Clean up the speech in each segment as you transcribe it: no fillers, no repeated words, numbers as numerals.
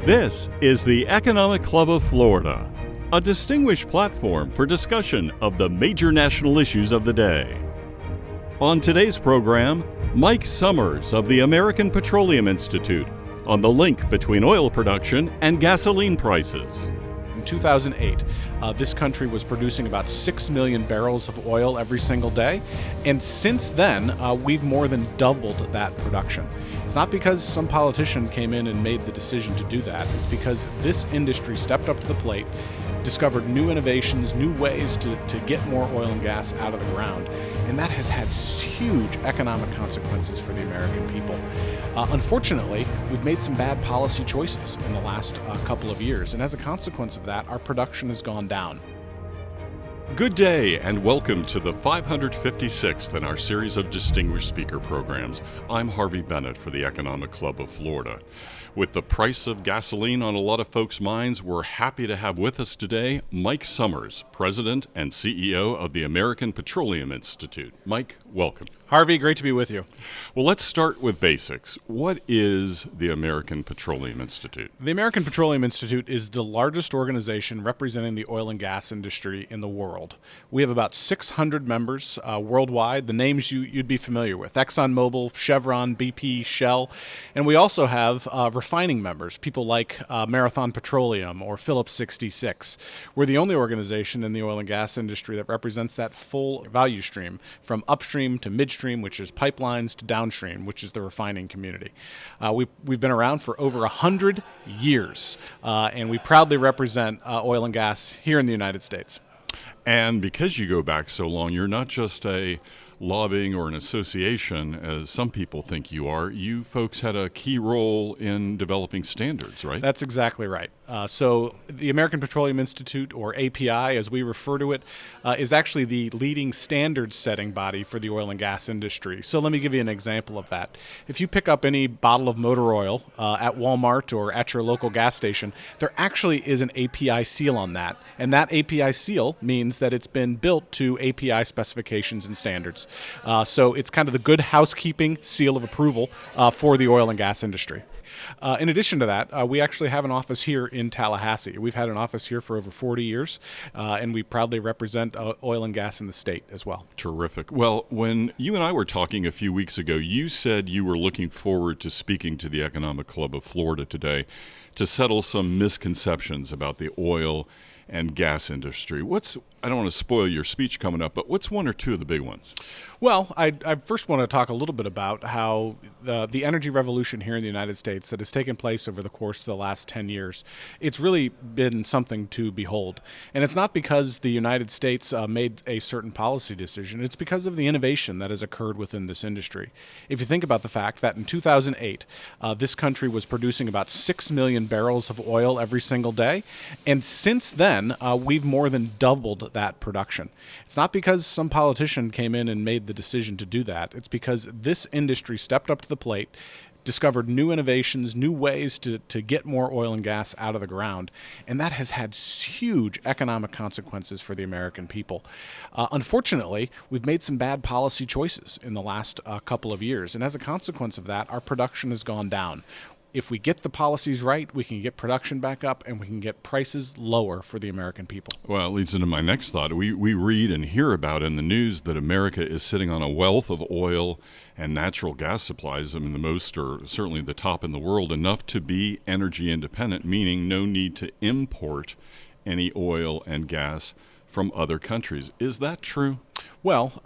This is the Economic Club of Florida, a distinguished platform for discussion of the major national issues of the day. On today's program, Mike Sommers of the American Petroleum Institute on the link between oil production and gasoline prices. In 2008, this country was producing about 6 million barrels of oil every single day, and since then, we've more than doubled that production. It's not because some politician came in and made the decision to do that. It's because this industry stepped up to the plate, discovered new innovations, new ways to get more oil and gas out of the ground, and that has had huge economic consequences for the American people. Unfortunately, we've made some bad policy choices in the last couple of years, and as a consequence of that, our production has gone down. Good day and welcome to the 556th in our series of distinguished speaker programs. I'm Harvey Bennett for the Economic Club of Florida. With the price of gasoline on a lot of folks' minds, we're happy to have with us today Mike Sommers, President and CEO of the American Petroleum Institute. Mike, welcome. Harvey, great to be with you. Well, let's start with basics. What is the American Petroleum Institute? The American Petroleum Institute is the largest organization representing the oil and gas industry in the world. We have about 600 members worldwide, the names you'd be familiar with: ExxonMobil, Chevron, BP, Shell, and we also have refining members, people like Marathon Petroleum or Phillips 66. We're the only organization in the oil and gas industry that represents that full value stream, from upstream to midstream, which is pipelines, to downstream, which is the refining community. We've been around for over 100 years, and we proudly represent oil and gas here in the United States. And because you go back so long, you're not just a lobbying or an association, as some people think you are. You folks had a key role in developing standards, right? That's exactly right. So the American Petroleum Institute, or API as we refer to it, is actually the leading standards-setting body for the oil and gas industry. So let me give you an example of that. If you pick up any bottle of motor oil at Walmart or at your local gas station, there actually is an API seal on that. And that API seal means that it's been built to API specifications and standards. So it's kind of the good housekeeping seal of approval for the oil and gas industry. In addition to that, we actually have an office here in Tallahassee. We've had an office here for over 40 years, and we proudly represent oil and gas in the state as well. Terrific. Well, when you and I were talking a few weeks ago, you said you were looking forward to speaking to the Economic Club of Florida today to settle some misconceptions about the oil and gas industry. I don't want to spoil your speech coming up, but what's one or two of the big ones? Well, I first want to talk a little bit about how the energy revolution here in the United States that has taken place over the course of the last 10 years, it's really been something to behold. And it's not because the United States made a certain policy decision. It's because of the innovation that has occurred within this industry. If you think about the fact that in 2008, this country was producing about 6 million barrels of oil every single day, and since then, we've more than doubled that production. It's not because some politician came in and made the decision to do that. It's because this industry stepped up to the plate, discovered new innovations, new ways to get more oil and gas out of the ground, and that has had huge economic consequences for the American people. Unfortunately, we've made some bad policy choices in the last couple of years, and as a consequence of that, our production has gone down. If we get the policies right, we can get production back up and we can get prices lower for the American people. Well, it leads into my next thought. We read and hear about in the news that America is sitting on a wealth of oil and natural gas supplies. I mean, the most, or certainly the top in the world, enough to be energy independent, meaning no need to import any oil and gas from other countries. Is that true? Well,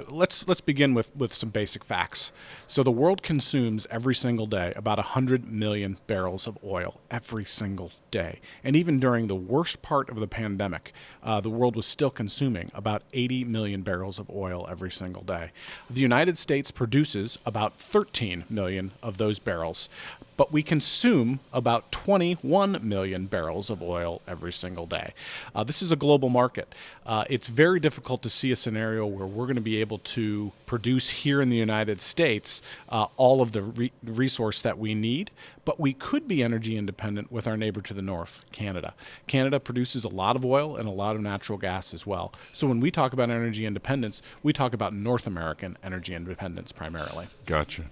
let's begin with some basic facts. So the world consumes every single day about 100 million barrels of oil every single day. And even during the worst part of the pandemic, the world was still consuming about 80 million barrels of oil every single day. The United States produces about 13 million of those barrels, but we consume about 21 million barrels of oil every single day. This is a global market. It's very difficult to see a scenario where we're going to be able to produce here in the United States all of the resource that we need, but we could be energy independent with our neighbor to the north, Canada. Canada produces a lot of oil and a lot of natural gas as well. So when we talk about energy independence, we talk about North American energy independence primarily. Gotcha.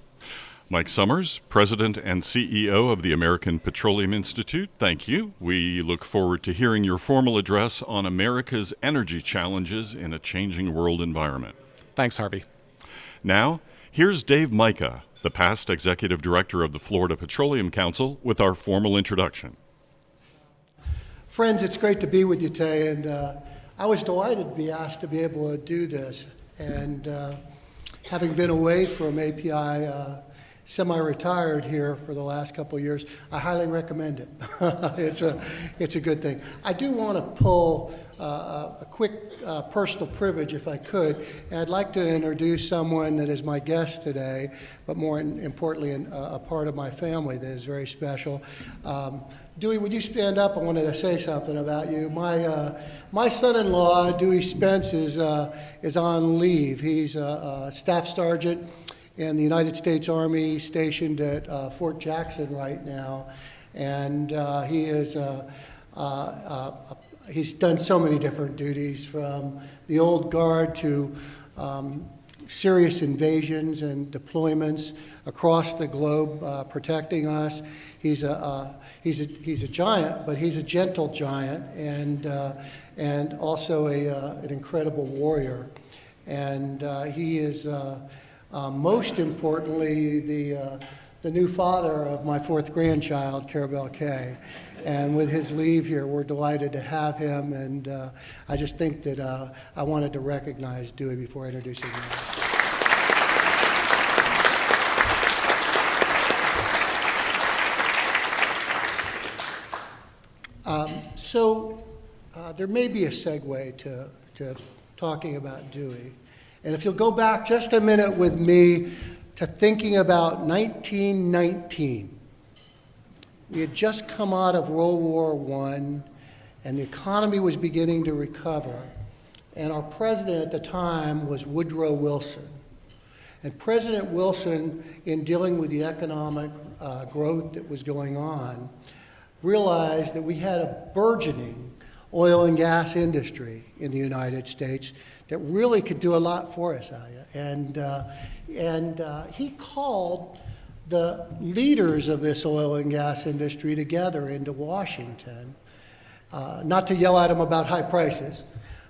Mike Sommers, President and CEO of the American Petroleum Institute, thank you. We look forward to hearing your formal address on America's energy challenges in a changing world environment. Thanks, Harvey. Now, here's Dave Mica, the past Executive Director of the Florida Petroleum Council, with our formal introduction. Friends, it's great to be with you today, and I was delighted to be asked to be able to do this. And having been away from API, semi-retired here for the last couple of years, I highly recommend it. It's a good thing. I do want to pull a quick personal privilege, if I could. And I'd like to introduce someone that is my guest today, but more importantly, a part of my family that is very special. Dewey, would you stand up? I wanted to say something about you. My son-in-law, Dewey Spence, is on leave. He's a staff sergeant in the United States Army stationed at Fort Jackson right now, and he's done so many different duties, from the old guard to serious invasions and deployments across the globe, protecting us. He's a giant, but he's a gentle giant, and also an incredible warrior. And he is most importantly the new father of my fourth grandchild, Carabelle Kay. And with his leave here, we're delighted to have him, and I just think that I wanted to recognize Dewey before introducing him. So there may be a segue to talking about Dewey. And if you'll go back just a minute with me to thinking about 1919. We had just come out of World War I, and the economy was beginning to recover. And our president at the time was Woodrow Wilson. And President Wilson, in dealing with the economic growth that was going on, realized that we had a burgeoning oil and gas industry in the United States that really could do a lot for us, and he called the leaders of this oil and gas industry together into Washington, not to yell at them about high prices,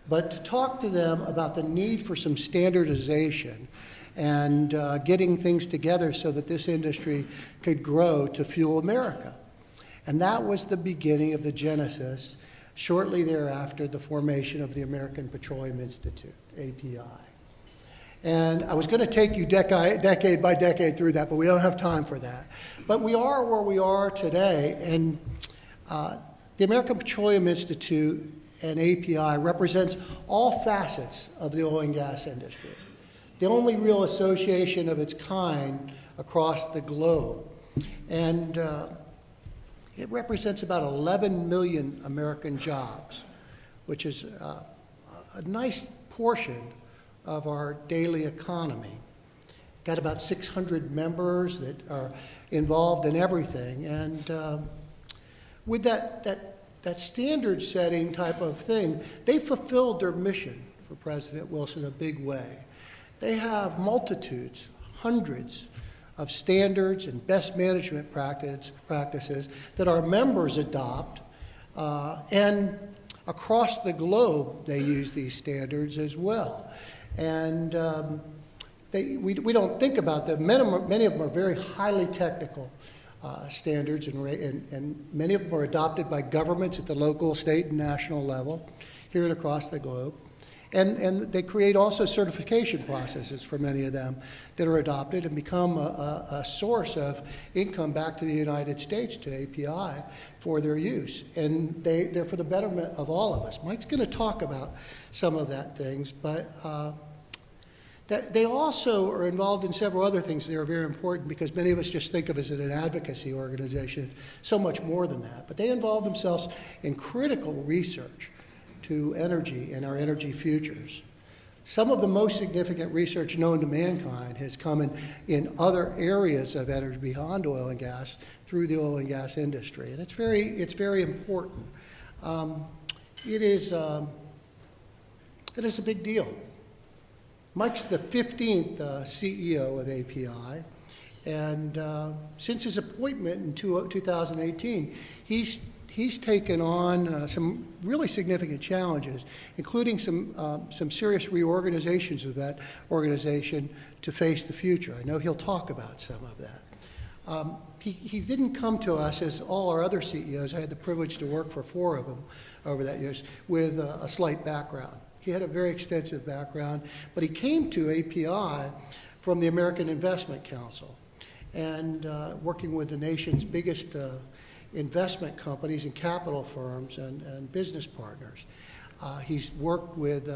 but to talk to them about the need for some standardization and getting things together so that this industry could grow to fuel America. And that was the beginning of the genesis. Shortly thereafter, the formation of the American Petroleum Institute, API. And I was going to take you decade by decade through that, but we don't have time for that. But we are where we are today, and the American Petroleum Institute and API represents all facets of the oil and gas industry. The only real association of its kind across the globe. And it represents about 11 million American jobs, which is a nice portion of our daily economy. Got about 600 members that are involved in everything. And with that standard setting type of thing, they fulfilled their mission for President Wilson in a big way. They have multitudes, hundreds of standards and best management practices that our members adopt, and across the globe they use these standards as well. And we don't think about them. Many of them are very highly technical standards, and many of them are adopted by governments at the local, state, and national level here and across the globe. And they create also certification processes for many of them that are adopted and become a source of income back to the United States, to API, for their use. And they're for the betterment of all of us. Mike's going to talk about some of that things, but they also are involved in several other things that are very important, because many of us just think of it as an advocacy organization, so much more than that. But they involve themselves in critical research to energy and our energy futures. Some of the most significant research known to mankind has come in other areas of energy beyond oil and gas through the oil and gas industry, and it's very important. It is a big deal. Mike's the 15th CEO of API, And since his appointment in 2018, he's taken on some really significant challenges, including some serious reorganizations of that organization to face the future. I know he'll talk about some of that. He didn't come to us, as all our other CEOs, I had the privilege to work for 4 of them over that years, with a slight background. He had a very extensive background, but he came to API from the American Investment Council, and working with the nation's biggest investment companies and capital firms and business partners. He's worked with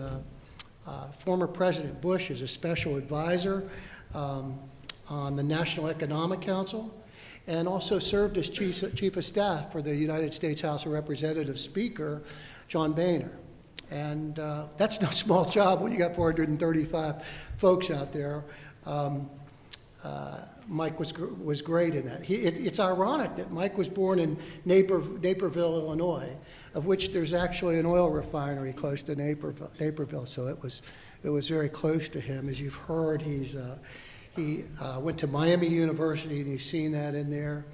former President Bush as a special advisor on the National Economic Council, and also served as Chief of Staff for the United States House of Representatives Speaker, John Boehner. And that's no small job when you got 435 folks out there. Mike was great in that. It's ironic that Mike was born in Naperville, Illinois, of which there's actually an oil refinery close to Naperville. So it was very close to him. As you've heard, he went to Miami University, and you've seen that in there.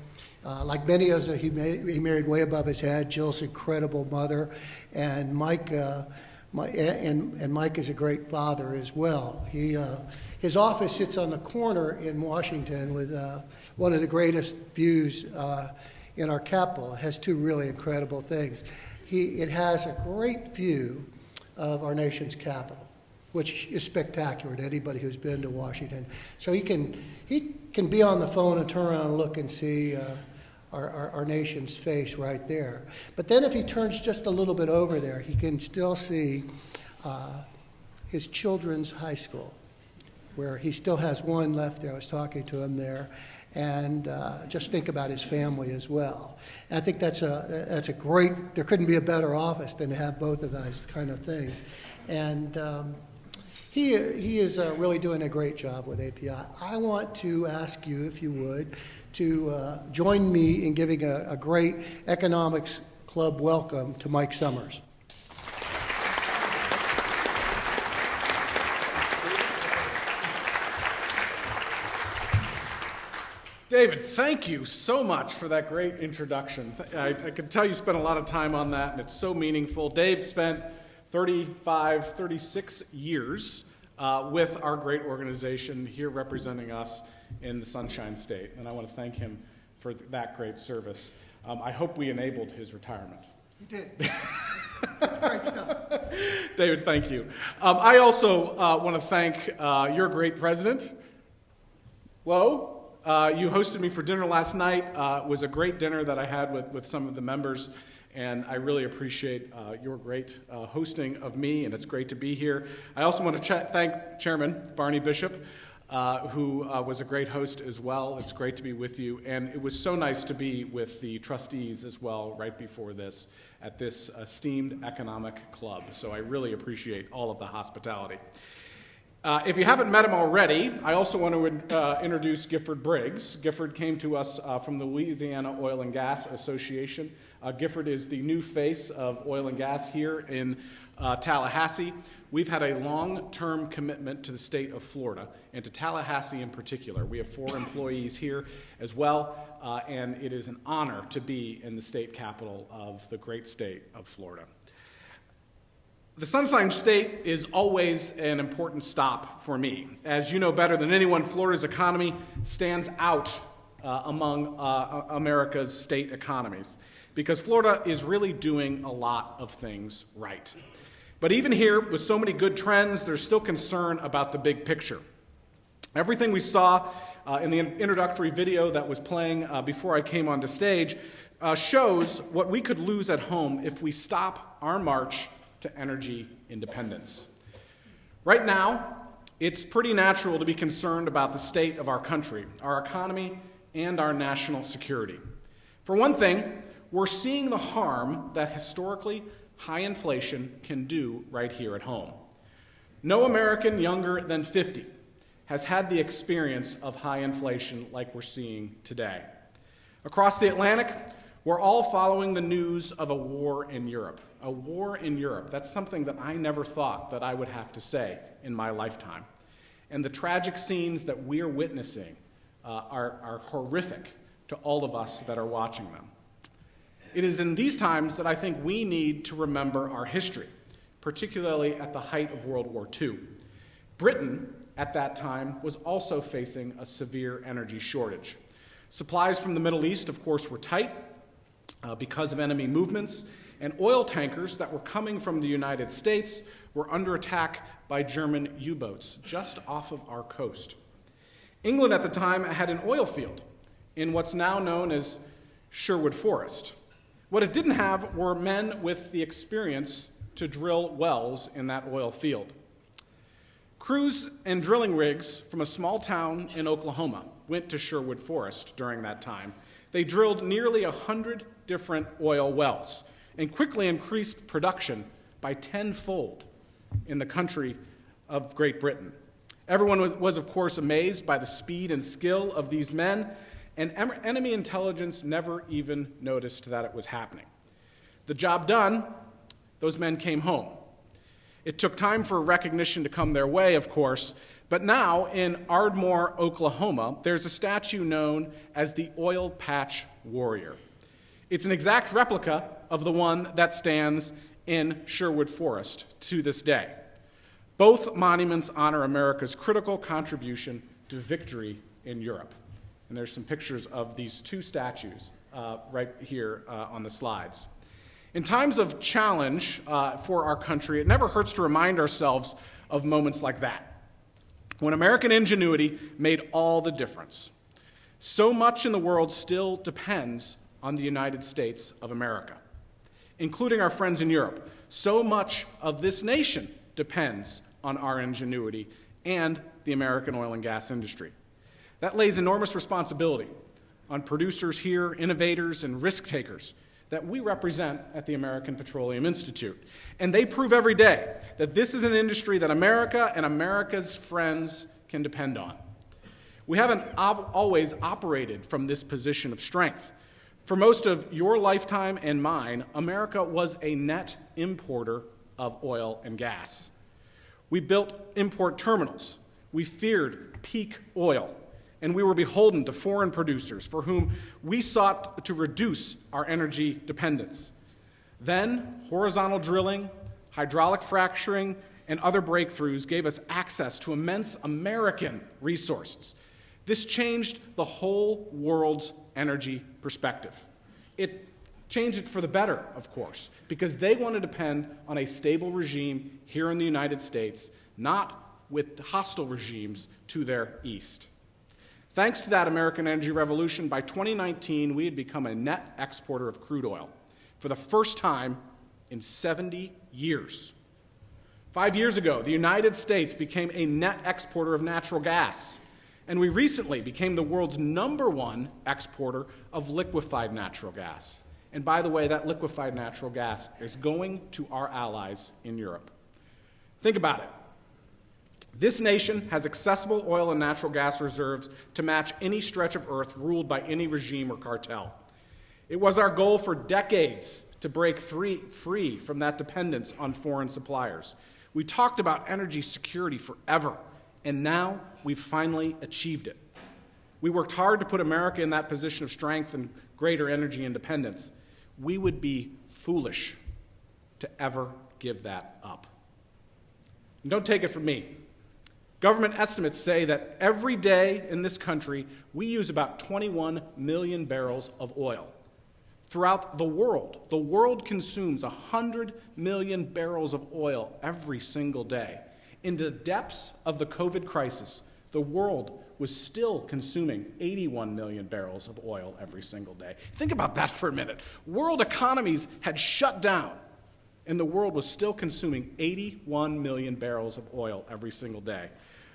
Like many of us, he married way above his head. Jill's incredible mother, and Mike is a great father as well. His office sits on the corner in Washington with one of the greatest views in our capital. It has 2 really incredible things. It has a great view of our nation's capital, which is spectacular to anybody who's been to Washington. So he can be on the phone and turn around and look and see our nation's face right there. But then if he turns just a little bit over there, he can still see his children's high school, where he still has one left there. I was talking to him there, and just think about his family as well. And I think that's a great, there couldn't be a better office than to have both of those kind of things. And he is really doing a great job with API. I want to ask you, if you would, to join me in giving a great Economics Club welcome to Mike Sommers. David, thank you so much for that great introduction. I can tell you spent a lot of time on that, and it's so meaningful. Dave spent 36 years with our great organization here representing us in the Sunshine State, and I want to thank him for that great service. I hope we enabled his retirement. You did. That's great stuff. David, thank you. I also want to thank your great president, Lo. You hosted me for dinner last night. It was a great dinner that I had with some of the members, and I really appreciate your great hosting of me, and it's great to be here. I also want to thank Chairman Barney Bishop, who was a great host as well. It's great to be with you, and it was so nice to be with the trustees as well right before this at this esteemed economic club. So I really appreciate all of the hospitality. If you haven't met him already, I also want to introduce Gifford Briggs. Gifford came to us from the Louisiana Oil and Gas Association. Gifford is the new face of oil and gas here in Tallahassee. We've had a long-term commitment to the state of Florida, and to Tallahassee in particular. We have 4 employees here as well, and it is an honor to be in the state capital of the great state of Florida. The Sunshine State is always an important stop for me. As you know better than anyone, Florida's economy stands out among America's state economies because Florida is really doing a lot of things right. But even here, with so many good trends, there's still concern about the big picture. Everything we saw in the introductory video that was playing before I came onto stage shows what we could lose at home if we stop our march to energy independence. Right now, it's pretty natural to be concerned about the state of our country, our economy, and our national security. For one thing, we're seeing the harm that historically high inflation can do right here at home. No American younger than 50 has had the experience of high inflation like we're seeing today. Across the Atlantic, we're all following the news of a war in Europe. A war in Europe. That's something that I never thought that I would have to say in my lifetime. And the tragic scenes that we're witnessing are horrific to all of us that are watching them. It is in these times that I think we need to remember our history, particularly at the height of World War II. Britain, at that time, was also facing a severe energy shortage. Supplies from the Middle East, of course, were tight because of enemy movements, and oil tankers that were coming from the United States were under attack by German U-boats just off of our coast. England at the time had an oil field in what's now known as Sherwood Forest. What it didn't have were men with the experience to drill wells in that oil field. Crews and drilling rigs from a small town in Oklahoma went to Sherwood Forest during that time. They drilled nearly 100 different oil wells and quickly increased production by tenfold in the country of Great Britain. Everyone was, of course, amazed by the speed and skill of these men, and enemy intelligence never even noticed that it was happening. The job done, those men came home. It took time for recognition to come their way, of course, but now in Ardmore, Oklahoma, there's a statue known as the Oil Patch Warrior. It's an exact replica of the one that stands in Sherwood Forest to this day. Both monuments honor America's critical contribution to victory in Europe. And there's some pictures of these two statues right here on the slides. In times of challenge for our country, it never hurts to remind ourselves of moments like that, when American ingenuity made all the difference. So much in the world still depends on the United States of America, including our friends in Europe. So much of this nation depends on our ingenuity and the American oil and gas industry. That lays enormous responsibility on producers here, innovators, and risk takers that we represent at the American Petroleum Institute. And they prove every day that this is an industry that America and America's friends can depend on. We haven't always operated from this position of strength. For most of your lifetime and mine, America was a net importer of oil and gas. We built import terminals. We feared peak oil. And we were beholden to foreign producers for whom we sought to reduce our energy dependence. Then, horizontal drilling, hydraulic fracturing, and other breakthroughs gave us access to immense American resources. This changed the whole world's energy perspective. It changed it for the better, of course, because they want to depend on a stable regime here in the United States, not with hostile regimes to their east. Thanks to that American energy revolution, by 2019, we had become a net exporter of crude oil for the first time in 70 years. 5 years ago, the United States became a net exporter of natural gas, and we recently became the world's #1 exporter of liquefied natural gas. And by the way, that liquefied natural gas is going to our allies in Europe. Think about it. This nation has accessible oil and natural gas reserves to match any stretch of earth ruled by any regime or cartel. It was our goal for decades to break free from that dependence on foreign suppliers. We talked about energy security forever, and now we've finally achieved it. We worked hard to put America in that position of strength and greater energy independence. We would be foolish to ever give that up. And don't take it from me. Government estimates say that every day in this country, we use about 21 million barrels of oil. Throughout the world consumes 100 million barrels of oil every single day. In the depths of the COVID crisis, the world was still consuming 81 million barrels of oil every single day. Think about that for a minute. World economies had shut down, and the world was still consuming 81 million barrels of oil every single day.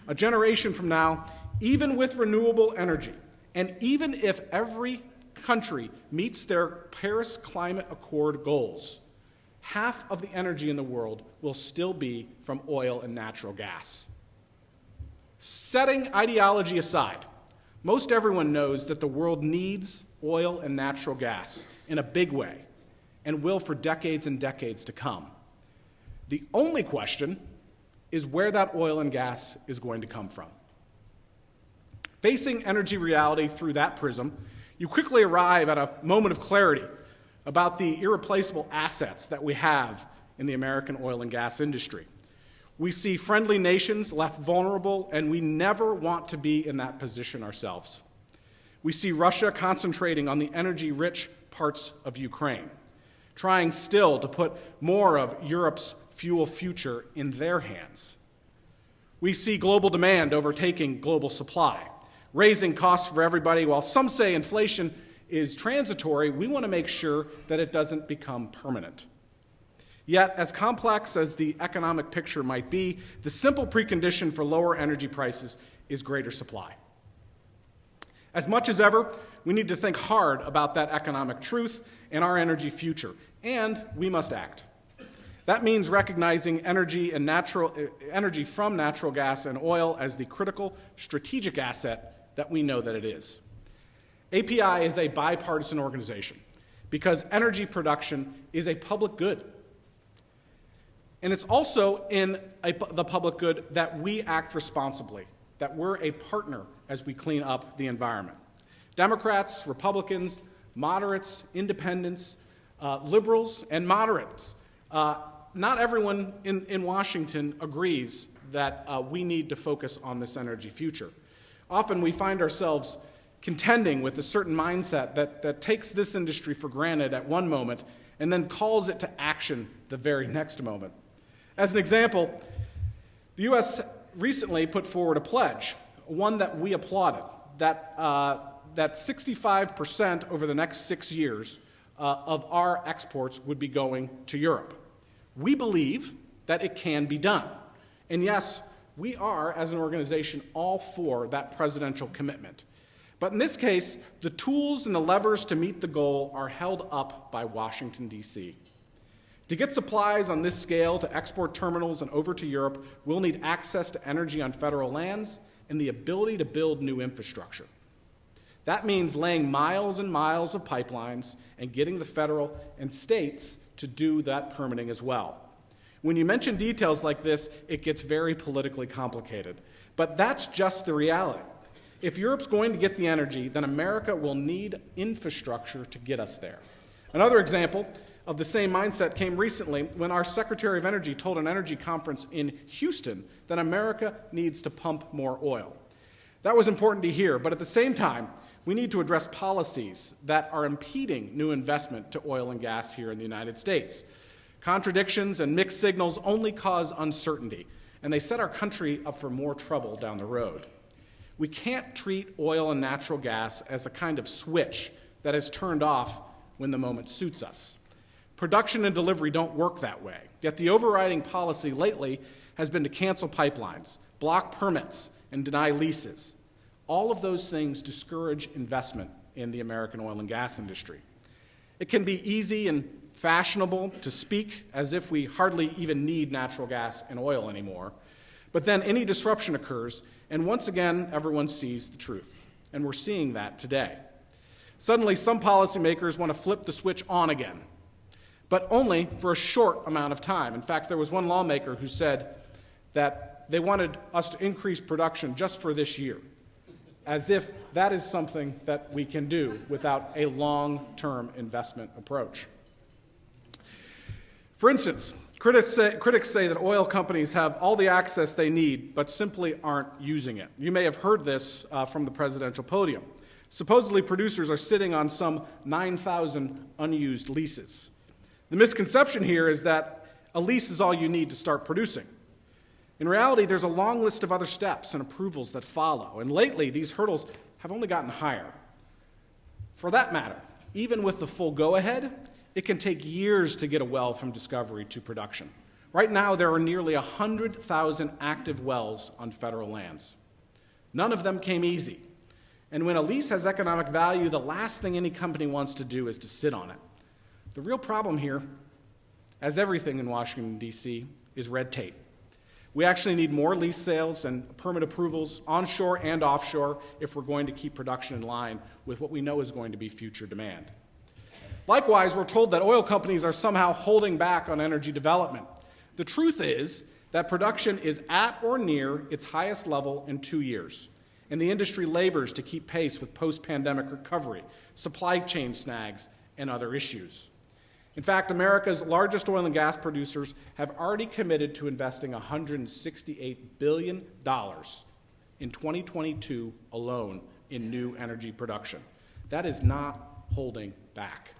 A generation from now, even with renewable energy, and even if every country meets their Paris Climate Accord goals, half of the energy in the world will still be from oil and natural gas. Setting ideology aside, most everyone knows that the world needs oil and natural gas in a big way, and will for decades and decades to come. The only question is where that oil and gas is going to come from. Facing energy reality through that prism, you quickly arrive at a moment of clarity about the irreplaceable assets that we have in the American oil and gas industry. We see friendly nations left vulnerable, and we never want to be in that position ourselves. We see Russia concentrating on the energy-rich parts of Ukraine, trying still to put more of Europe's fuel future in their hands. We see global demand overtaking global supply, raising costs for everybody. While some say inflation is transitory, we want to make sure that it doesn't become permanent. Yet, as complex as the economic picture might be, the simple precondition for lower energy prices is greater supply. As much as ever, we need to think hard about that economic truth and our energy future, and we must act. That means recognizing energy from natural gas and oil as the critical strategic asset that we know that it is. API is a bipartisan organization because energy production is a public good. And it's also in the public good that we act responsibly, that we're a partner as we clean up the environment. Democrats, Republicans, moderates, independents, liberals, and moderates. Not everyone in Washington agrees that we need to focus on this energy future. Often we find ourselves contending with a certain mindset that takes this industry for granted at one moment and then calls it to action the very next moment. As an example, the U.S. recently put forward a pledge, one that we applauded, that 65% over the next 6 years of our exports would be going to Europe. We believe that it can be done. And yes, we are, as an organization, all for that presidential commitment. But in this case, the tools and the levers to meet the goal are held up by Washington, D.C. To get supplies on this scale to export terminals and over to Europe, we'll need access to energy on federal lands and the ability to build new infrastructure. That means laying miles and miles of pipelines and getting the federal and states to do that permitting as well. When you mention details like this, it gets very politically complicated. But that's just the reality. If Europe's going to get the energy, then America will need infrastructure to get us there. Another example of the same mindset came recently when our Secretary of Energy told an energy conference in Houston that America needs to pump more oil. That was important to hear, but at the same time, we need to address policies that are impeding new investment to oil and gas here in the United States. Contradictions and mixed signals only cause uncertainty, and they set our country up for more trouble down the road. We can't treat oil and natural gas as a kind of switch that is turned off when the moment suits us. Production and delivery don't work that way, yet the overriding policy lately has been to cancel pipelines, block permits, and deny leases. All of those things discourage investment in the American oil and gas industry. It can be easy and fashionable to speak as if we hardly even need natural gas and oil anymore, but then any disruption occurs, and once again, everyone sees the truth. And we're seeing that today. Suddenly, some policymakers want to flip the switch on again, but only for a short amount of time. In fact, there was one lawmaker who said that they wanted us to increase production just for this year, as if that is something that we can do without a long-term investment approach. For instance, critics say that oil companies have all the access they need, but simply aren't using it. You may have heard this from the presidential podium. Supposedly, producers are sitting on some 9,000 unused leases. The misconception here is that a lease is all you need to start producing. In reality, there's a long list of other steps and approvals that follow, and lately these hurdles have only gotten higher. For that matter, even with the full go-ahead, it can take years to get a well from discovery to production. Right now, there are nearly 100,000 active wells on federal lands. None of them came easy. And when a lease has economic value, the last thing any company wants to do is to sit on it. The real problem here, as everything in Washington, D.C., is red tape. We actually need more lease sales and permit approvals onshore and offshore if we're going to keep production in line with what we know is going to be future demand. Likewise, we're told that oil companies are somehow holding back on energy development. The truth is that production is at or near its highest level in 2 years, and the industry labors to keep pace with post-pandemic recovery, supply chain snags, and other issues. In fact, America's largest oil and gas producers have already committed to investing $168 billion in 2022 alone in new energy production. That is not holding back.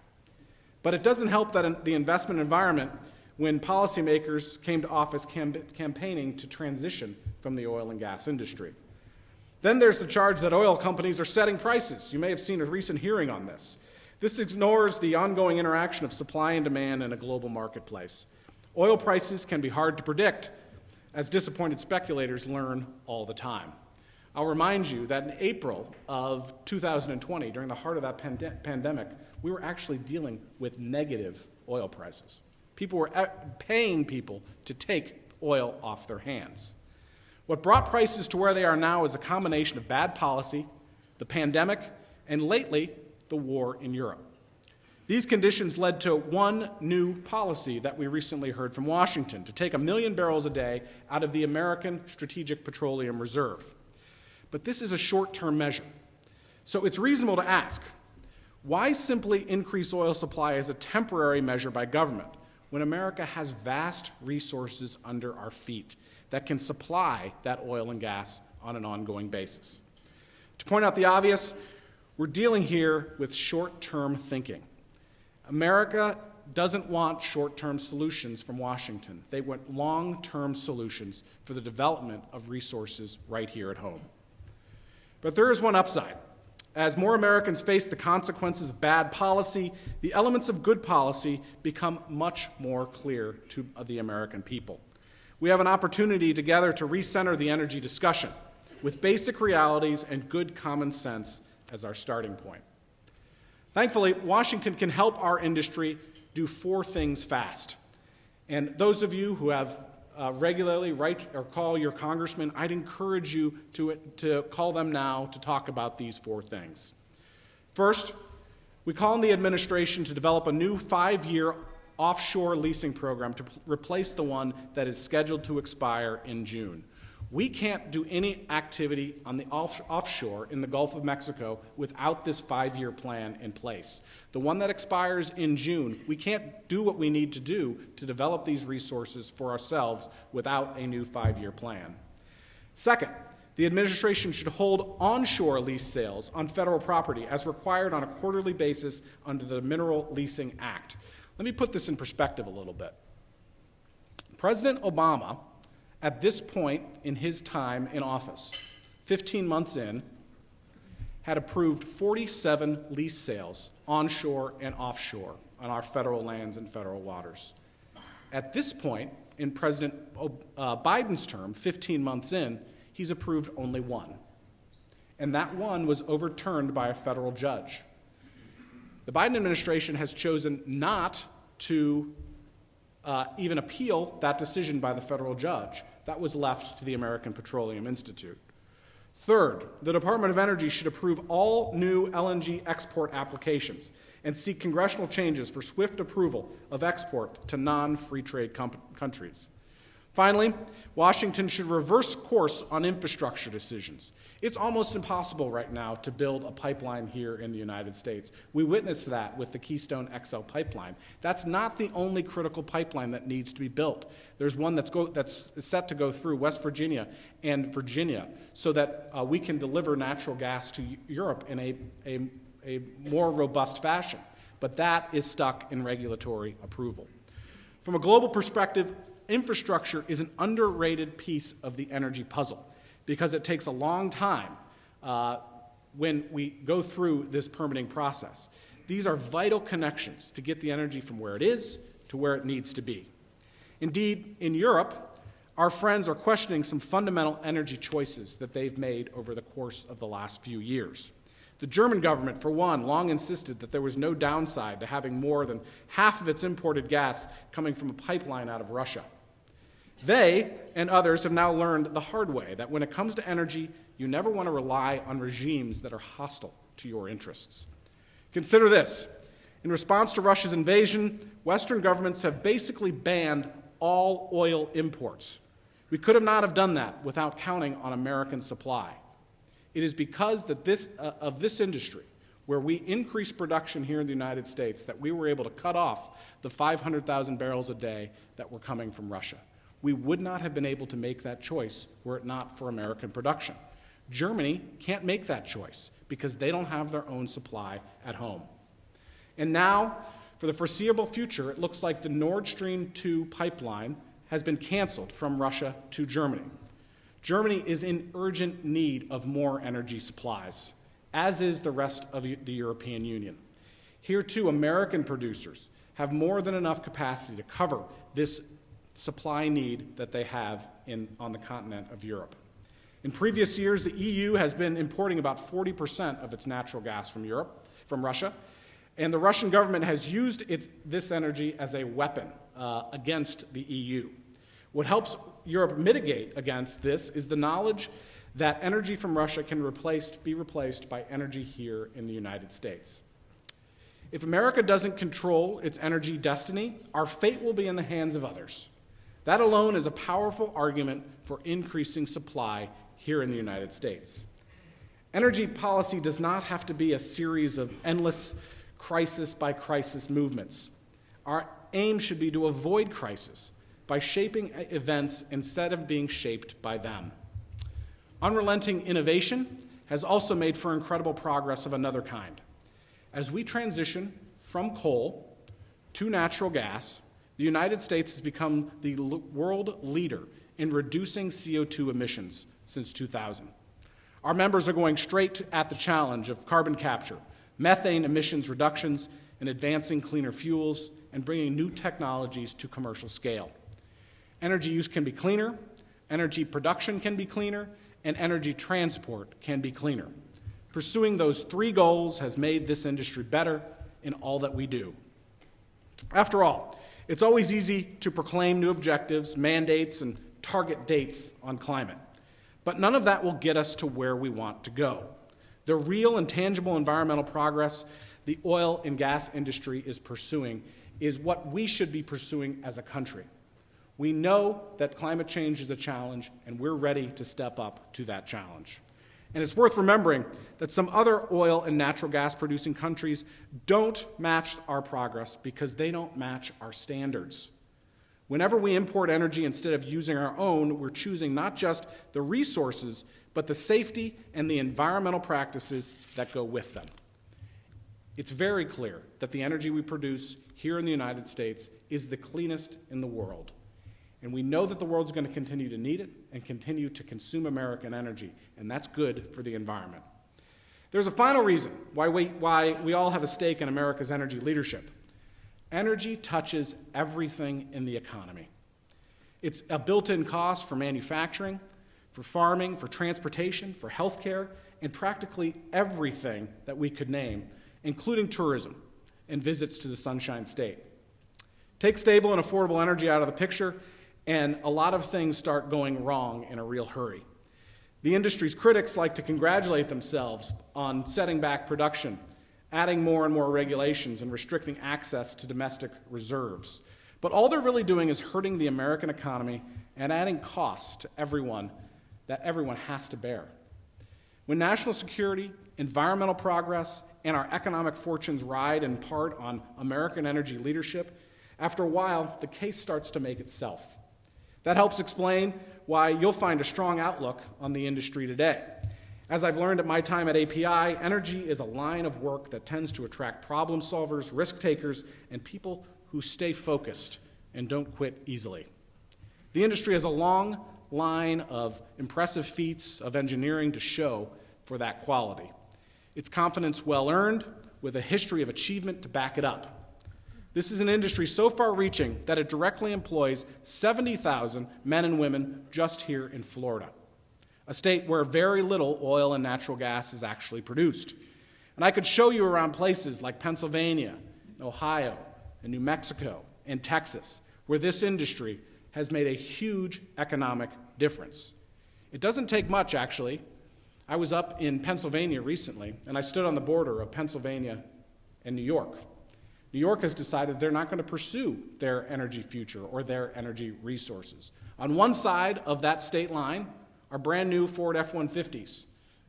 But it doesn't help that in the investment environment when policymakers came to office campaigning to transition from the oil and gas industry. Then there's the charge that oil companies are setting prices. You may have seen a recent hearing on this. This ignores the ongoing interaction of supply and demand in a global marketplace. Oil prices can be hard to predict, as disappointed speculators learn all the time. I'll remind you that in April of 2020, during the heart of that pandemic, we were actually dealing with negative oil prices. People were paying people to take oil off their hands. What brought prices to where they are now is a combination of bad policy, the pandemic, and lately, the war in Europe. These conditions led to one new policy that we recently heard from Washington, to take 1 million barrels a day out of the American Strategic Petroleum Reserve. But this is a short-term measure. So it's reasonable to ask, why simply increase oil supply as a temporary measure by government when America has vast resources under our feet that can supply that oil and gas on an ongoing basis? To point out the obvious, we're dealing here with short-term thinking. America doesn't want short-term solutions from Washington. They want long-term solutions for the development of resources right here at home. But there is one upside. As more Americans face the consequences of bad policy, the elements of good policy become much more clear to the American people. We have an opportunity together to recenter the energy discussion with basic realities and good common sense as our starting point. Thankfully, Washington can help our industry do 4 things fast. And those of you who have regularly write or call your congressman, I'd encourage you to call them now to talk about these 4 things. First, we call on the administration to develop a new 5-year offshore leasing program to replace the one that is scheduled to expire in June. We can't do any activity on the offshore in the Gulf of Mexico without this 5-year plan in place. The one that expires in June, we can't do what we need to do to develop these resources for ourselves without a new 5-year plan. Second, the administration should hold onshore lease sales on federal property as required on a quarterly basis under the Mineral Leasing Act. Let me put this in perspective a little bit. President Obama, at this point in his time in office, 15 months in, had approved 47 lease sales onshore and offshore on our federal lands and federal waters. At this point in President Biden's term, 15 months in, he's approved only 1. And that one was overturned by a federal judge. The Biden administration has chosen not to even appeal that decision by the federal judge. That was left to the American Petroleum Institute. Third, the Department of Energy should approve all new LNG export applications and seek congressional changes for swift approval of export to non-free trade countries. Finally, Washington should reverse course on infrastructure decisions. It's almost impossible right now to build a pipeline here in the United States. We witnessed that with the Keystone XL pipeline. That's not the only critical pipeline that needs to be built. There's one that's set to go through West Virginia and Virginia so that we can deliver natural gas to Europe in a more robust fashion. But that is stuck in regulatory approval. From a global perspective, infrastructure is an underrated piece of the energy puzzle because it takes a long time when we go through this permitting process. These are vital connections to get the energy from where it is to where it needs to be. Indeed, in Europe, our friends are questioning some fundamental energy choices that they've made over the course of the last few years. The German government, for one, long insisted that there was no downside to having more than half of its imported gas coming from a pipeline out of Russia. They and others have now learned the hard way that when it comes to energy, you never want to rely on regimes that are hostile to your interests. Consider this. In response to Russia's invasion, Western governments have basically banned all oil imports. We could have not have done that without counting on American supply. It is because that of this industry, where we increased production here in the United States, that we were able to cut off the 500,000 barrels a day that were coming from Russia. We would not have been able to make that choice were it not for American production. Germany can't make that choice because they don't have their own supply at home. And now, for the foreseeable future, it looks like the Nord Stream 2 pipeline has been canceled from Russia to Germany. Germany is in urgent need of more energy supplies, as is the rest of the European Union. Here, too, American producers have more than enough capacity to cover this supply need that they have on the continent of Europe. In previous years, the EU has been importing about 40% of its natural gas from Russia, and the Russian government has used this energy as a weapon against the EU. What helps Europe mitigate against this is the knowledge that energy from Russia can be replaced by energy here in the United States. If America doesn't control its energy destiny, our fate will be in the hands of others. That alone is a powerful argument for increasing supply here in the United States. Energy policy does not have to be a series of endless crisis-by-crisis movements. Our aim should be to avoid crisis by shaping events instead of being shaped by them. Unrelenting innovation has also made for incredible progress of another kind. As we transition from coal to natural gas, the United States has become the world leader in reducing CO2 emissions since 2000. Our members are going straight at the challenge of carbon capture, methane emissions reductions, and advancing cleaner fuels, and bringing new technologies to commercial scale. Energy use can be cleaner, energy production can be cleaner, and energy transport can be cleaner. Pursuing those three goals has made this industry better in all that we do. After all, it's always easy to proclaim new objectives, mandates, and target dates on climate. But none of that will get us to where we want to go. The real and tangible environmental progress the oil and gas industry is pursuing is what we should be pursuing as a country. We know that climate change is a challenge, and we're ready to step up to that challenge. And it's worth remembering that some other oil and natural gas producing countries don't match our progress because they don't match our standards. Whenever we import energy instead of using our own, we're choosing not just the resources, but the safety and the environmental practices that go with them. It's very clear that the energy we produce here in the United States is the cleanest in the world. And we know that the world's going to continue to need it and continue to consume American energy, and that's good for the environment. There's a final reason why we all have a stake in America's energy leadership. Energy touches everything in the economy. It's a built-in cost for manufacturing, for farming, for transportation, for healthcare, and practically everything that we could name, including tourism and visits to the Sunshine State. Take stable and affordable energy out of the picture, and a lot of things start going wrong in a real hurry. The industry's critics like to congratulate themselves on setting back production, adding more and more regulations, and restricting access to domestic reserves. But all they're really doing is hurting the American economy and adding costs to everyone that everyone has to bear. When national security, environmental progress, and our economic fortunes ride in part on American energy leadership, after a while, the case starts to make itself. That helps explain why you'll find a strong outlook on the industry today. As I've learned at my time at API, energy is a line of work that tends to attract problem solvers, risk takers, and people who stay focused and don't quit easily. The industry has a long line of impressive feats of engineering to show for that quality. Its confidence well earned, with a history of achievement to back it up. This is an industry so far-reaching that it directly employs 70,000 men and women just here in Florida, a state where very little oil and natural gas is actually produced. And I could show you around places like Pennsylvania, Ohio, and New Mexico, and Texas, where this industry has made a huge economic difference. It doesn't take much, actually. I was up in Pennsylvania recently, and I stood on the border of Pennsylvania and New York. New York has decided they're not going to pursue their energy future or their energy resources. On one side of that state line are brand new Ford F-150s,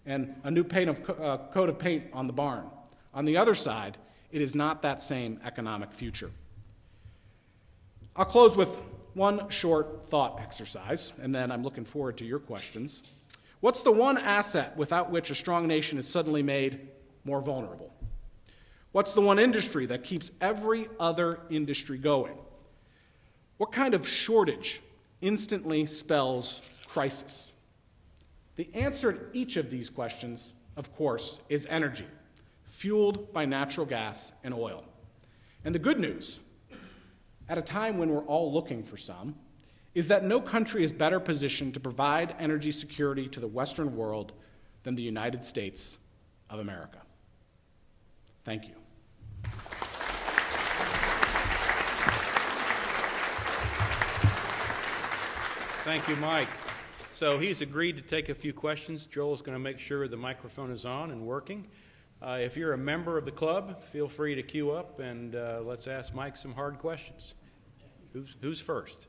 and a new coat of paint on the barn. On the other side, it is not that same economic future. I'll close with one short thought exercise, and then I'm looking forward to your questions. What's the one asset without which a strong nation is suddenly made more vulnerable? What's the one industry that keeps every other industry going? What kind of shortage instantly spells crisis? The answer to each of these questions, of course, is energy, fueled by natural gas and oil. And the good news, at a time when we're all looking for some, is that no country is better positioned to provide energy security to the Western world than the United States of America. Thank you. Thank you, Mike. So he's agreed to take a few questions. Joel's going to make sure the microphone is on and working. If you're a member of the club, feel free to queue up and let's ask Mike some hard questions. Who's first?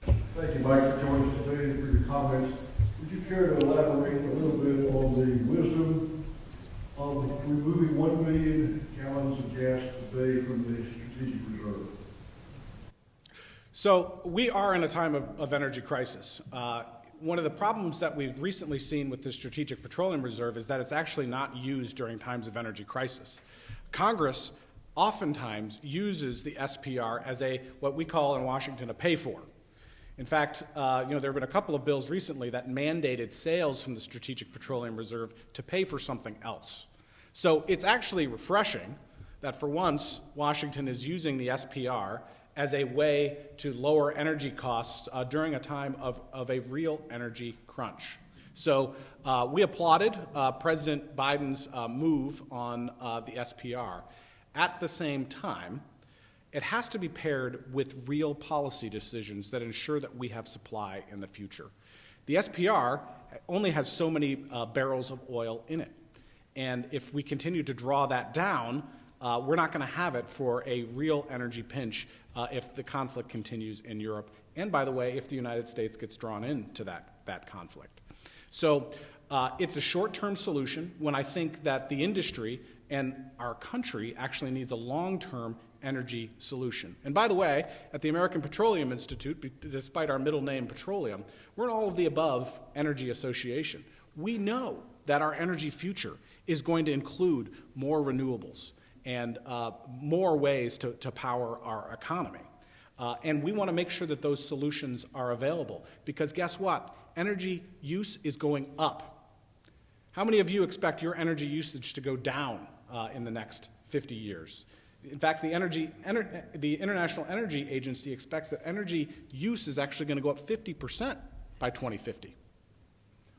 Thank you, Mike, for joining us today and for your comments. Would you care to elaborate a little bit on the wisdom of removing 1 million gallons of gas per day from the strategic reserve? So we are in a time of energy crisis. One of the problems that we've recently seen with the Strategic Petroleum Reserve is that it's actually not used during times of energy crisis. Congress oftentimes uses the SPR as what we call in Washington a pay-for. In fact, there have been a couple of bills recently that mandated sales from the Strategic Petroleum Reserve to pay for something else. So it's actually refreshing that for once Washington is using the SPR as a way to lower energy costs during a time of a real energy crunch. So we applauded President Biden's move on the SPR. At the same time, it has to be paired with real policy decisions that ensure that we have supply in the future. The SPR only has so many barrels of oil in it. And if we continue to draw that down, we're not going to have it for a real energy pinch if the conflict continues in Europe. And by the way, if the United States gets drawn into that conflict. So it's a short-term solution when I think that the industry and our country actually needs a long-term energy solution. And by the way, at the American Petroleum Institute, despite our middle name petroleum, we're an all of the above energy association. We know that our energy future is going to include more renewables and more ways to power our economy. And we want to make sure that those solutions are available because guess what? Energy use is going up. How many of you expect your energy usage to go down in the next 50 years? In fact, the International Energy Agency expects that energy use is actually going to go up 50% by 2050.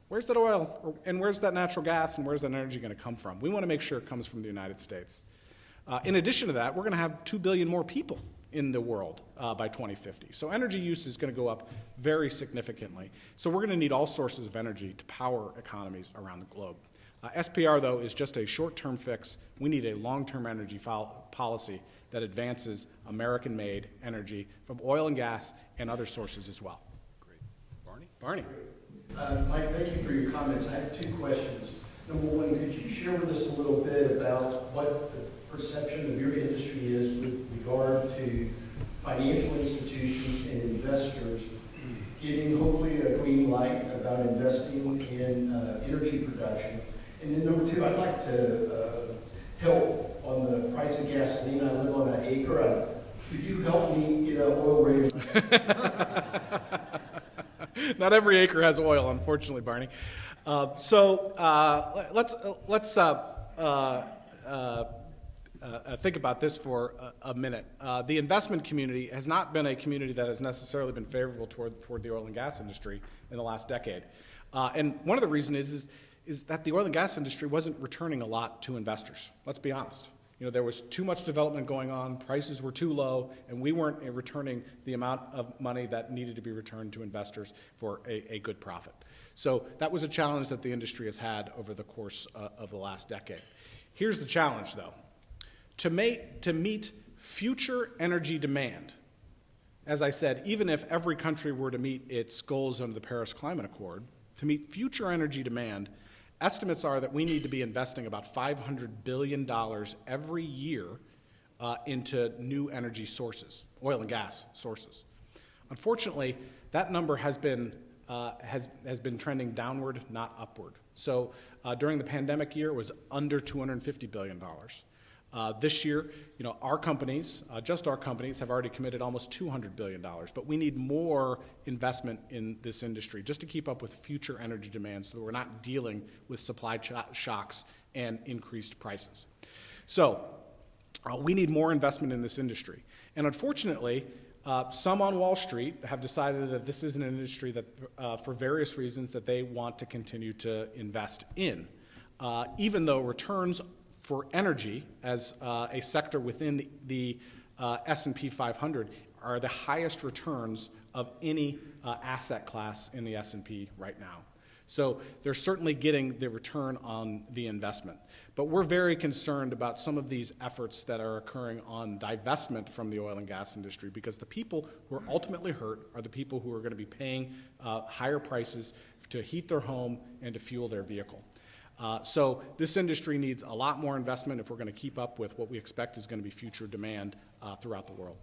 Where's that oil, and where's that natural gas, and where's that energy going to come from? We want to make sure it comes from the United States. In addition to that, we're going to have 2 billion more people in the world by 2050. So energy use is going to go up very significantly. So we're going to need all sources of energy to power economies around the globe. SPR, though, is just a short-term fix. We need a long-term energy policy that advances American-made energy from oil and gas and other sources as well. Great. Barney? Barney. Mike, thank you for your comments. I have 2 questions. Number one, could you share with us a little bit about what the perception of your industry is with regard to financial institutions and investors getting hopefully a green light about investing in energy production? And then number 2, I'd like to help on the price of gasoline. I live on an acre. Could you help me get an oil rating? Not every acre has oil, unfortunately, Barney. So let's think about this for a minute. The investment community has not been a community that has necessarily been favorable toward the oil and gas industry in the last decade. And one of the reasons is that the oil and gas industry wasn't returning a lot to investors. Let's be honest. There was too much development going on, prices were too low, and we weren't returning the amount of money that needed to be returned to investors for a good profit. So that was a challenge that the industry has had over the course of the last decade. Here's the challenge, though. To meet future energy demand, as I said, even if every country were to meet its goals under the Paris Climate Accord, to meet future energy demand, estimates are that we need to be investing about $500 billion every year into new energy sources, oil and gas sources. Unfortunately, that number has been trending downward, not upward. So during the pandemic year, it was under $250 billion. This year, our companies, just our companies, have already committed almost $200 billion. But we need more investment in this industry just to keep up with future energy demands so that we're not dealing with supply shocks and increased prices. So we need more investment in this industry. And unfortunately, some on Wall Street have decided that this is an industry that, for various reasons, that they want to continue to invest in, even though returns for energy as a sector within the S&P 500 are the highest returns of any asset class in the S&P right now. So they're certainly getting the return on the investment. But we're very concerned about some of these efforts that are occurring on divestment from the oil and gas industry, because the people who are ultimately hurt are the people who are going to be paying higher prices to heat their home and to fuel their vehicle. So this industry needs a lot more investment if we're going to keep up with what we expect is going to be future demand throughout the world.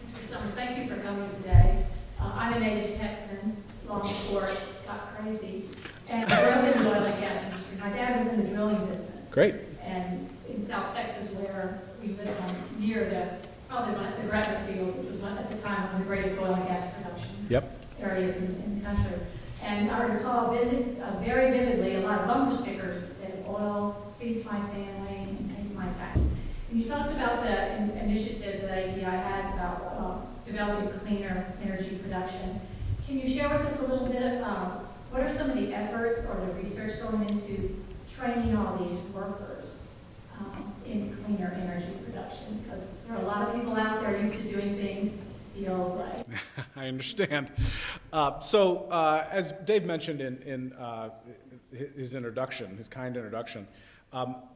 Mr. Sommers, thank you for coming today. I'm a native Texan, long before it got crazy, and I grew up in the oil and gas industry. My dad was in the drilling business. Great. And in South Texas, where we lived near the Bradford Field, which was at the time one of the greatest oil and gas production areas in the country. And I recall very vividly a lot of bumper stickers that said, "Oil feeds my family and pays my taxes." And you talked about the initiatives that API has about developing cleaner energy production. Can you share with us a little bit of what are some of the efforts or the research going into training all these workers in cleaner energy production? Because there are a lot of people out there used to doing things the old way. I understand. So as Dave mentioned in his introduction, his kind introduction,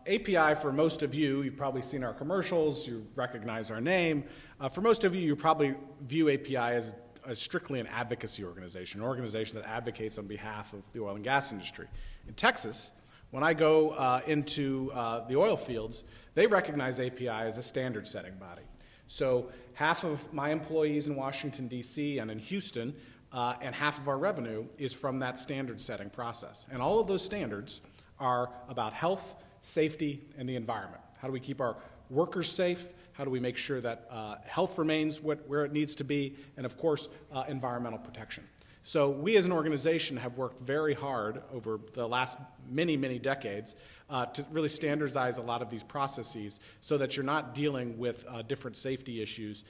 API, for most of you, you've probably seen our commercials, you recognize our name. For most of you, you probably view API as strictly an advocacy organization, an organization that advocates on behalf of the oil and gas industry. In Texas, when I go into the oil fields, they recognize API as a standard-setting body. So half of my employees in Washington, D.C. and in Houston, and half of our revenue is from that standard-setting process. And all of those standards are about health, safety, and the environment. How do we keep our workers safe? How do we make sure that health remains where it needs to be? And of course, environmental protection. So we as an organization have worked very hard over the last many, many decades to really standardize a lot of these processes so that you're not dealing with different safety issues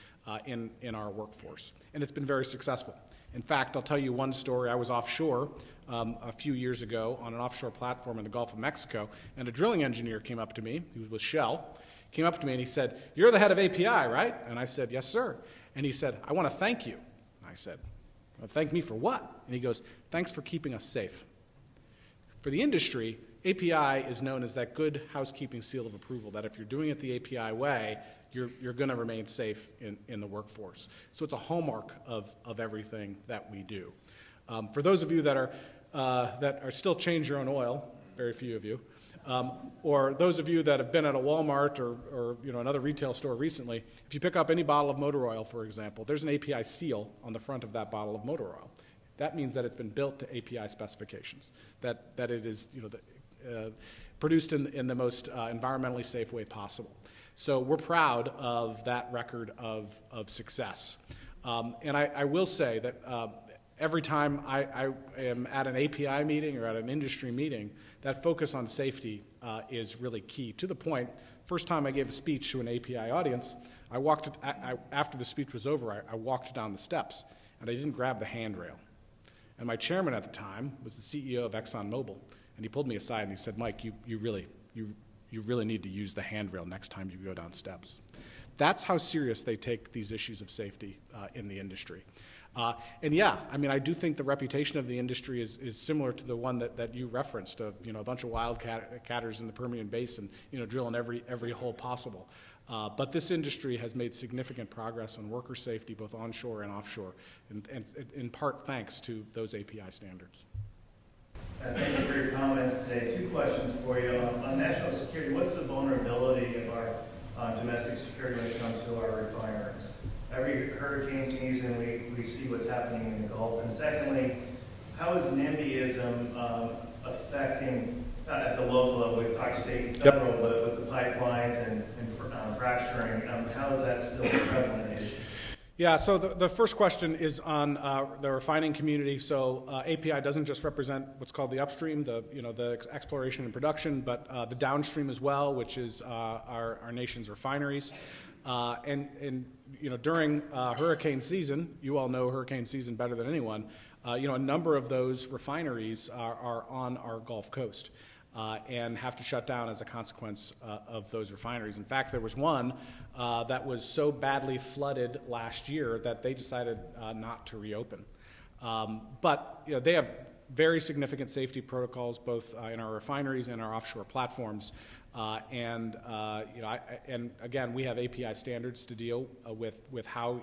in our workforce. And it's been very successful. In fact, I'll tell you one story. I was offshore a few years ago on an offshore platform in the Gulf of Mexico, and a drilling engineer came up to me, who was with Shell, came up to me and he said, "You're the head of API, right?" And I said, "Yes, sir." And he said, "I want to thank you." And I said, "Well, thank me for what?" And he goes, "Thanks for keeping us safe." For the industry, API is known as that good housekeeping seal of approval, that if you're doing it the API way, you're going to remain safe in the workforce. So it's a hallmark of everything that we do. For those of you that are still change your own oil, very few of you, or those of you that have been at a Walmart or another retail store recently, if you pick up any bottle of motor oil, for example, there's an API seal on the front of that bottle of motor oil. That means that it's been built to API specifications, that it is produced in the most environmentally safe way possible. So we're proud of that record of success. And I will say that every time I am at an API meeting or at an industry meeting, that focus on safety is really key. To the point, first time I gave a speech to an API audience, after the speech was over, I walked down the steps, and I didn't grab the handrail. And my chairman at the time was the CEO of ExxonMobil, and he pulled me aside and he said, "Mike, you really need to use the handrail next time you go down steps." That's how serious they take these issues of safety in the industry. And yeah, I mean, I do think the reputation of the industry is similar to the one that you referenced of, a bunch of wildcatters in the Permian Basin, drilling every hole possible. But this industry has made significant progress on worker safety, both onshore and offshore, and in part thanks to those API standards. Thank you for your comments today. Two questions for you. On national security, what's the vulnerability of our domestic security when it comes to our refineries? Every hurricane season, we see what's happening in the Gulf. And secondly, how is NIMBYism affecting, not at the local level, we've talked state and federal, but with the pipelines and fracturing, how is that still a prevalent issue? Yeah, so the first question is on the refining community. So API doesn't just represent what's called the upstream, the exploration and production, but the downstream as well, which is our nation's refineries. And during hurricane season, you all know hurricane season better than anyone, a number of those refineries are on our Gulf Coast. And have to shut down as a consequence of those refineries. In fact, there was one that was so badly flooded last year that they decided not to reopen. But they have very significant safety protocols, both in our refineries and our offshore platforms. And again, we have API standards to deal with how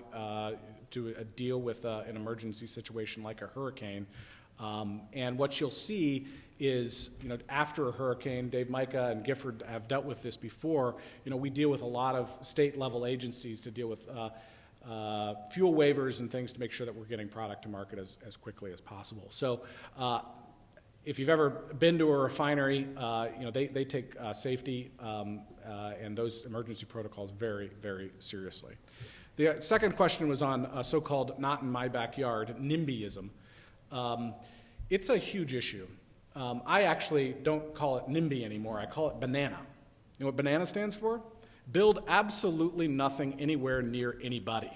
to deal with an emergency situation like a hurricane. And what you'll see is, after a hurricane, Dave Micah and Gifford have dealt with this before. We deal with a lot of state-level agencies to deal with fuel waivers and things to make sure that we're getting product to market as quickly as possible. So, if you've ever been to a refinery, they take safety and those emergency protocols very, very seriously. The second question was on so-called "not in my backyard" NIMBYism. It's a huge issue. I actually don't call it NIMBY anymore. I call it banana. You know what banana stands for? Build absolutely nothing anywhere near anybody.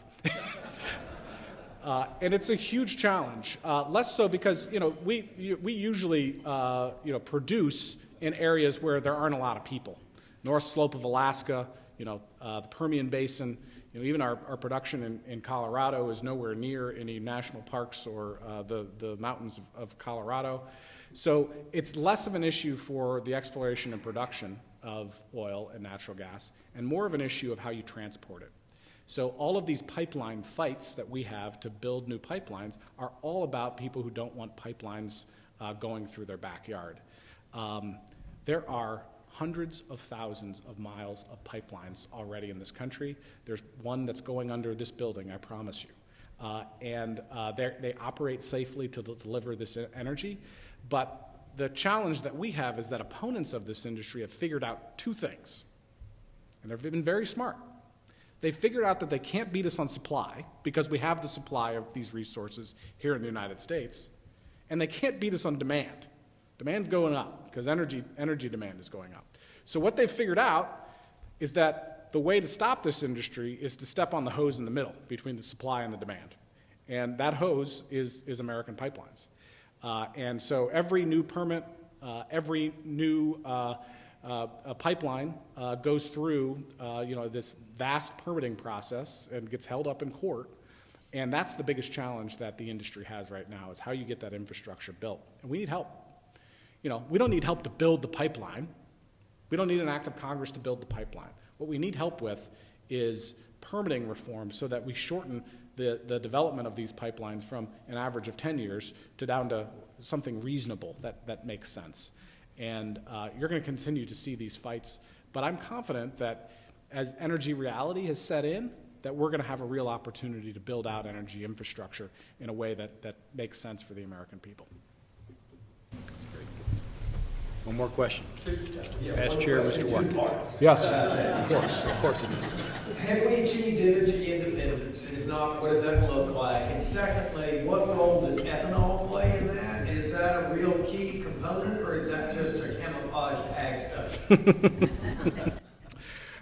And it's a huge challenge. Less so because we usually produce in areas where there aren't a lot of people. North Slope of Alaska, the Permian Basin. Even our production in Colorado is nowhere near any national parks or the mountains of Colorado. So it's less of an issue for the exploration and production of oil and natural gas, and more of an issue of how you transport it. So all of these pipeline fights that we have to build new pipelines are all about people who don't want pipelines going through their backyard. There are hundreds of thousands of miles of pipelines already in this country. There's one that's going under this building, I promise you. And they operate safely to deliver this energy. But the challenge that we have is that opponents of this industry have figured out two things. And they've been very smart. They've figured out that they can't beat us on supply because we have the supply of these resources here in the United States. And they can't beat us on demand. Demand's going up because energy demand is going up. So what they've figured out is that the way to stop this industry is to step on the hose in the middle between the supply and the demand. And that hose is American pipelines. And so every new permit, every new pipeline goes through this vast permitting process and gets held up in court. And that's the biggest challenge that the industry has right now is how you get that infrastructure built. And we need help. We don't need help to build the pipeline. We don't need an act of Congress to build the pipeline. What we need help with is permitting reform so that we shorten the development of these pipelines from an average of 10 years to down to something reasonable that makes sense. And you're going to continue to see these fights. But I'm confident that as energy reality has set in, that we're going to have a real opportunity to build out energy infrastructure in a way that makes sense for the American people. One more question. Past Chair, Mr. Watkins. Yes, Of course it is. Have we achieved energy independence? And if not, what does that look like? And secondly, what role does ethanol play in that? Is that a real key component, or is that just a camouflaged ag stuff?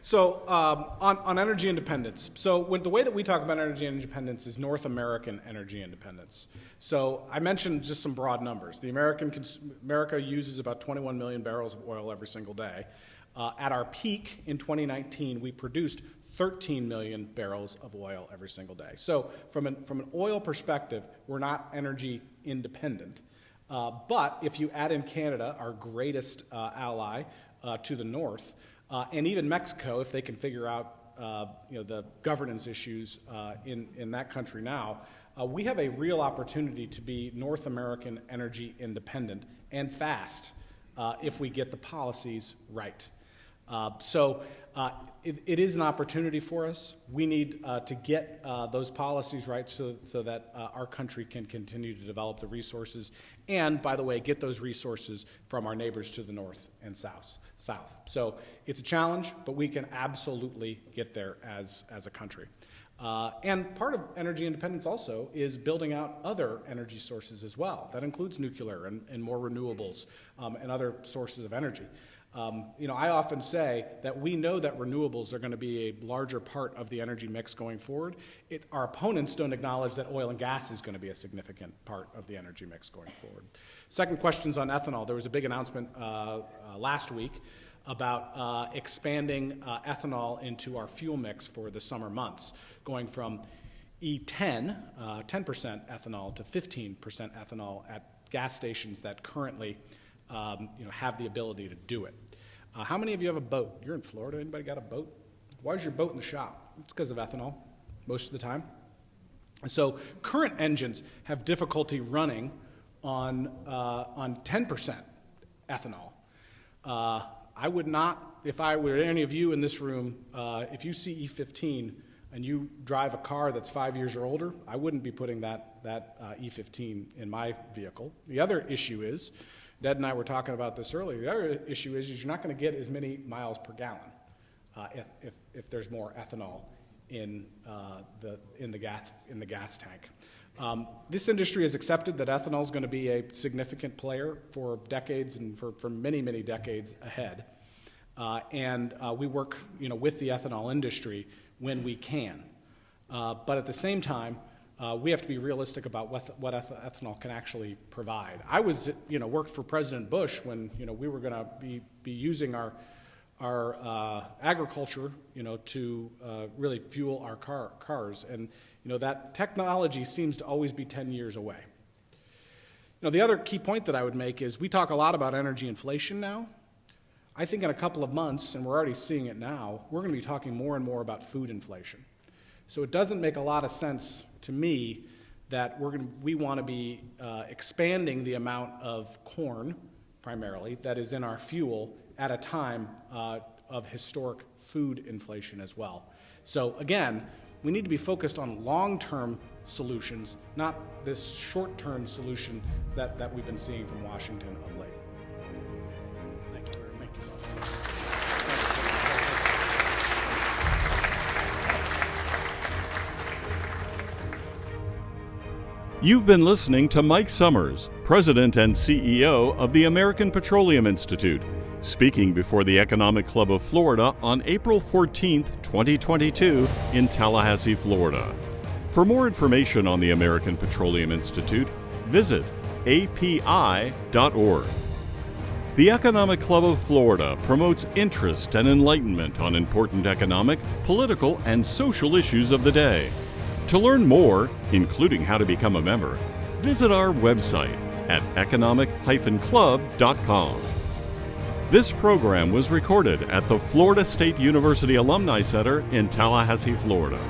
So on energy independence, so the way that we talk about energy independence is North American energy independence. So I mentioned just some broad numbers. America uses about 21 million barrels of oil every single day. At our peak in 2019, we produced 13 million barrels of oil every single day. So from an oil perspective, we're not energy independent. But if you add in Canada, our greatest ally to the north, and even Mexico, if they can figure out the governance issues in that country now, we have a real opportunity to be North American energy independent and fast if we get the policies right. So it is an opportunity for us. We need to get those policies right so that our country can continue to develop the resources and, by the way, get those resources from our neighbors to the north and south. So it's a challenge, but we can absolutely get there as a country. And part of energy independence also is building out other energy sources as well. That includes nuclear and more renewables and other sources of energy. I often say that we know that renewables are going to be a larger part of the energy mix going forward. Our opponents don't acknowledge that oil and gas is going to be a significant part of the energy mix going forward. Second question's on ethanol. There was a big announcement last week about expanding ethanol into our fuel mix for the summer months, going from E10, 10% ethanol, to 15% ethanol at gas stations that currently have the ability to do it. How many of you have a boat? You're in Florida. Anybody got a boat? Why is your boat in the shop? It's because of ethanol, most of the time. So current engines have difficulty running on 10% ethanol. I would not, if I were any of you in this room, if you see E15 and you drive a car that's 5 years or older, I wouldn't be putting that E15 in my vehicle. The other issue is, Ned and I were talking about this earlier, the other issue is you're not going to get as many miles per gallon if there's more ethanol in the gas tank. This industry has accepted that ethanol is going to be a significant player for decades and for many, many decades ahead. And we work with the ethanol industry when we can. But at the same time, we have to be realistic about what ethanol can actually provide. I worked for President Bush when we were going to be using our agriculture to really fuel our cars, and that technology seems to always be 10 years away. The other key point that I would make is we talk a lot about energy inflation now. I think in a couple of months, and we're already seeing it now, we're going to be talking more and more about food inflation. So it doesn't make a lot of sense to me that we want to be expanding the amount of corn, primarily, that is in our fuel at a time of historic food inflation as well. So again, we need to be focused on long-term solutions, not this short-term solution that we've been seeing from Washington of late. Thank you very much. You've been listening to Mike Sommers, President and CEO of the American Petroleum Institute, speaking before the Economic Club of Florida on April 14, 2022 in Tallahassee, Florida. For more information on the American Petroleum Institute, visit api.org. The Economic Club of Florida promotes interest and enlightenment on important economic, political, and social issues of the day. To learn more, including how to become a member, visit our website at economic-club.com. This program was recorded at the Florida State University Alumni Center in Tallahassee, Florida.